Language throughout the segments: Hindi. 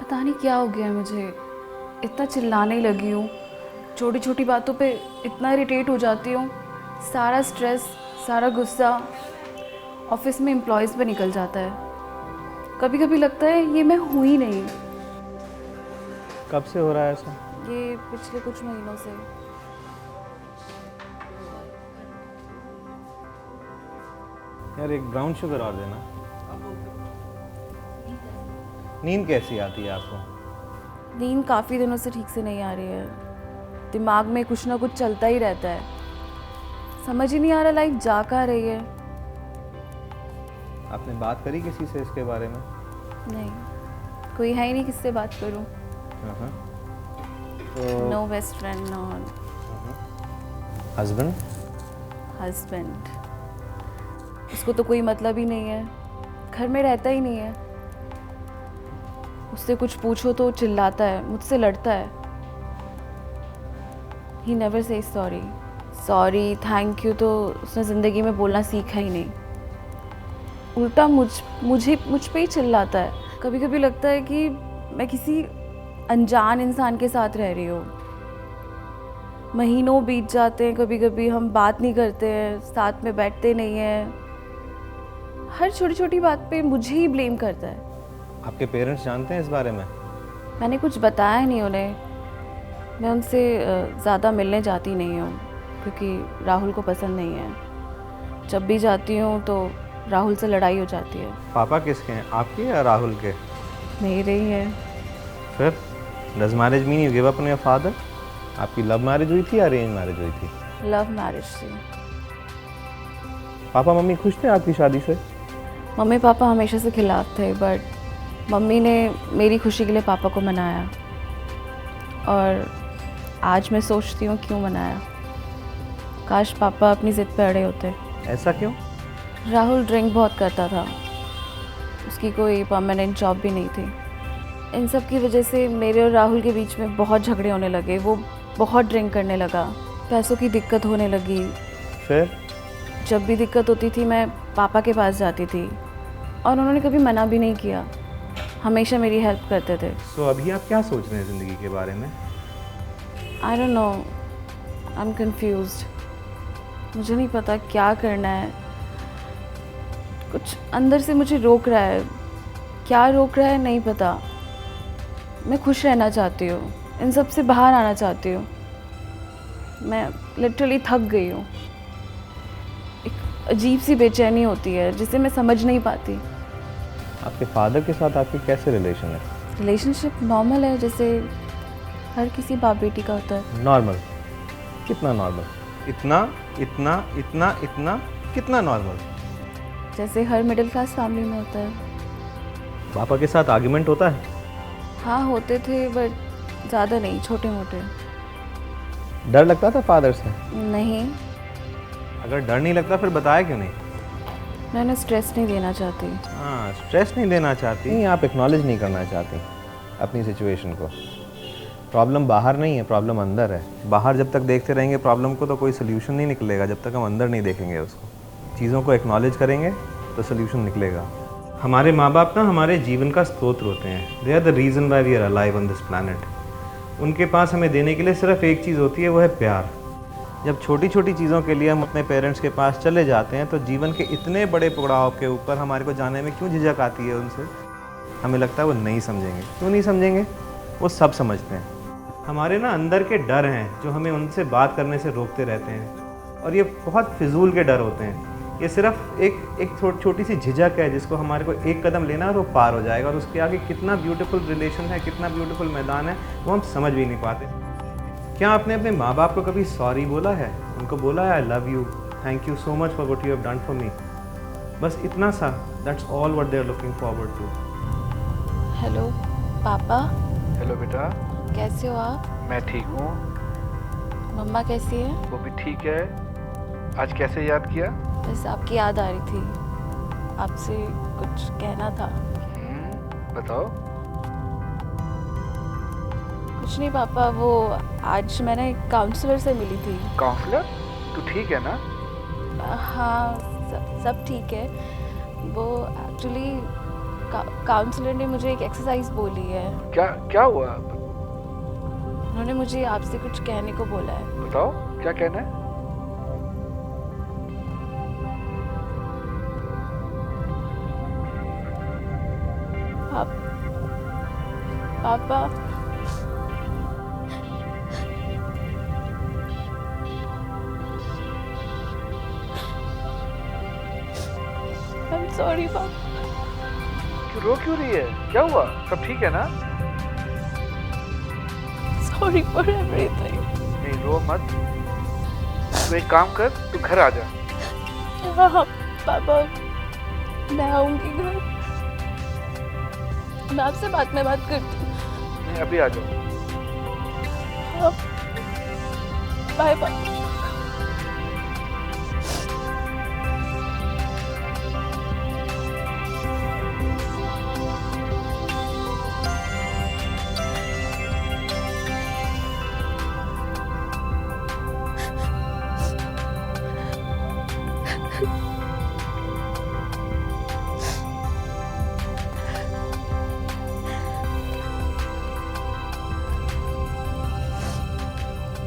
पता नहीं क्या हो गया मुझे, इतना चिल्लाने लगी हूँ, छोटी छोटी बातों पे इतना इरिटेट हो जाती हूँ। सारा स्ट्रेस, सारा गुस्सा ऑफिस में एम्प्लॉयज़ पे निकल जाता है। कभी कभी लगता है ये मैं हूँ ही नहीं। कब से हो रहा है ऐसा? ये पिछले कुछ महीनों से। यार एक ब्राउन शुगर और देना। नींद कैसी आती है आपको? नींद काफ़ी दिनों से ठीक से नहीं आ रही है। दिमाग में कुछ ना कुछ चलता ही रहता है। समझ ही नहीं आ रहा लाइफ जा कहाँ रही है। आपने बात करी किसी से इसके बारे में? नहीं, कोई है ही नहीं किससे बात करूं। हाँ। तो no best friend, no husband? Husband, उसको तो कोई मतलब ही नहीं है, घर में रहता ही नहीं है। उससे कुछ पूछो तो चिल्लाता है, मुझसे लड़ता है। He never say sorry, sorry thank you तो उसने ज़िंदगी में बोलना सीखा ही नहीं। उल्टा मुझ पे ही चिल्लाता है। कभी कभी लगता है कि मैं किसी अनजान इंसान के साथ रह रही हूँ। महीनों बीत जाते हैं, कभी कभी हम बात नहीं करते हैं, साथ में बैठते नहीं हैं। हर छोटी छोटी बात पे मुझे ही ब्लेम करता है। आपके पेरेंट्स जानते हैं इस बारे में? मैंने कुछ बताया नहीं उन्हें। मैं उनसे ज़्यादा मिलने जाती नहीं हूँ क्योंकि राहुल को पसंद नहीं है। जब भी जाती हूँ तो राहुल से लड़ाई हो जाती है। पापा किसके हैं, आपके या राहुल के? मेरे ही है। फिर does marriage mean you give up on your father? आपकी लव मैरिज हुई थी या अरेंज मैरिज हुई थी? लव मैरिज थी। पापा मम्मी खुश थे आपकी शादी से? मम्मी पापा हमेशा से खिलाफ थे, बट मम्मी ने मेरी खुशी के लिए पापा को मनाया। और आज मैं सोचती हूँ क्यों मनाया। काश पापा अपनी ज़िद पे अड़े होते। ऐसा क्यों? राहुल ड्रिंक बहुत करता था, उसकी कोई परमानेंट जॉब भी नहीं थी। इन सब की वजह से मेरे और राहुल के बीच में बहुत झगड़े होने लगे। वो बहुत ड्रिंक करने लगा, पैसों की दिक्कत होने लगी। फिर जब भी दिक्कत होती थी मैं पापा के पास जाती थी और उन्होंने कभी मना भी नहीं किया, हमेशा मेरी हेल्प करते थे। तो अभी आप क्या सोच रहे हैं ज़िंदगी के बारे में? I don't know, I am confused. मुझे नहीं पता क्या करना है। कुछ अंदर से मुझे रोक रहा है, क्या रोक रहा है नहीं पता। मैं खुश रहना चाहती हूँ, इन सब से बाहर आना चाहती हूँ। मैं लिटरली थक गई हूँ। एक अजीब सी बेचैनी होती है जिसे मैं समझ नहीं पाती। आपके फादर के साथ आपकी कैसे रिलेशन है? रिलेशनशिप नॉर्मल है, जैसे हर किसी बाप बेटी का होता है। नॉर्मल? कितना नॉर्मल? इतना इतना इतना इतना कितना नॉर्मल? जैसे हर मिडिल क्लास फैमिली में होता है। पापा के साथ आर्ग्यूमेंट होता है? हाँ होते थे, बट ज़्यादा नहीं, छोटे मोटे। डर लगता था फादर से? नहीं, अगर डर नहीं लगता फिर बताया क्यों नहीं? मैं उन्हें स्ट्रेस नहीं देना चाहती। हाँ, स्ट्रेस नहीं देना चाहती, नहीं आप एक्नॉलेज नहीं करना चाहती अपनी सिचुएशन को। प्रॉब्लम बाहर नहीं है, प्रॉब्लम अंदर है। बाहर जब तक देखते रहेंगे प्रॉब्लम को तो कोई सोल्यूशन नहीं निकलेगा, जब तक हम अंदर नहीं देखेंगे उसको, चीज़ों को एक्नॉलेज करेंगे तो सोल्यूशन निकलेगा। हमारे माँ बाप ना हमारे जीवन का स्रोत होते हैं। They are the reason why we are alive on this planet. उनके पास हमें देने के लिए सिर्फ एक चीज़ होती है, वो है प्यार। जब छोटी छोटी चीज़ों के लिए हम अपने पेरेंट्स के पास चले जाते हैं तो जीवन के इतने बड़े पड़ाव के ऊपर हमारे को जाने में क्यों झिझक आती है उनसे? हमें लगता है वो नहीं समझेंगे। क्यों नहीं समझेंगे? वो सब समझते हैं। हमारे ना अंदर के डर हैं जो हमें उनसे बात करने से रोकते रहते हैं, और ये बहुत फिजूल के डर होते हैं। ये सिर्फ एक छोटी सी झिझक है जिसको हमारे को एक कदम लेना है और वो पार हो जाएगा, और उसके आगे कितना ब्यूटीफुल रिलेशन है, कितना ब्यूटीफुल मैदान है, वो हम समझ भी नहीं पाते। क्या आपने अपने माँ बाप को कभी सॉरी बोला है? उनको बोला है I love you, thank you so much for what you have done for me? बस इतना सा, that's all what they are looking forward to. Hello पापा। हेलो बेटा, कैसे हो आप? मैं ठीक हूँ। मम्मा कैसी है? वो भी ठीक है। आज कैसे याद किया? बस आपकी याद आ रही थी, आपसे कुछ कहना था। बताओ। कुछ नहीं पापा, वो आज मैंने काउंसलर से मिली थी। काउंसलर? तू ठीक है ना? हाँ सब ठीक है। वो एक्चुअली काउंसलर ने मुझे एक एक्सरसाइज बोली है। क्या क्या हुआ? उन्होंने मुझे आपसे कुछ कहने को बोला है। बताओ क्या कहना है? पापा, I'm sorry पापा। क्यों रही है? क्या हुआ? सब ठीक है ना? Sorry for everything। नहीं रो मत। तू एक काम कर, तू घर आ जा। हाँ पापा, मैं आऊंगी घर। मैं आपसे बाद में बात करती हूँ। नहीं अभी आ जाओ। हाँ, बाय बाय।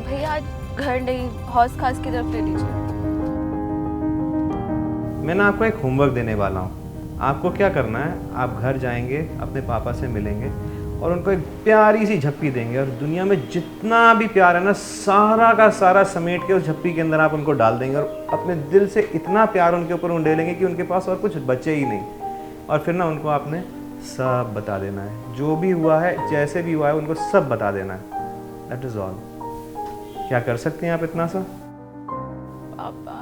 भैया आज घर नहीं, हौस खास की तरफ ले लीजिए। मैं ना आपको एक होमवर्क देने वाला हूँ। आपको क्या करना है, आप घर जाएंगे, अपने पापा से मिलेंगे और उनको एक प्यारी सी झप्पी देंगे और दुनिया में जितना भी प्यार है ना, सारा का सारा समेट के उस झप्पी के अंदर आप उनको डाल देंगे और अपने दिल से इतना प्यार उनके ऊपर उंडेलेंगे कि उनके पास और कुछ बचे ही नहीं। और फिर ना उनको आपने सब बता देना है, जो भी हुआ है, जैसे भी हुआ है, उनको सब बता देना है। That is all. क्या कर सकते हैं आप इतना सा? पापा,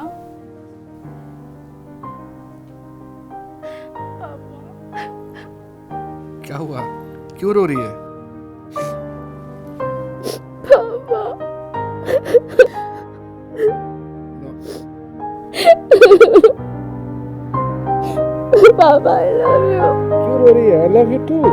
क्या हुआ? क्यों रो रही है? पापा, पापा, I love you। क्यों रो रही है? I love you too।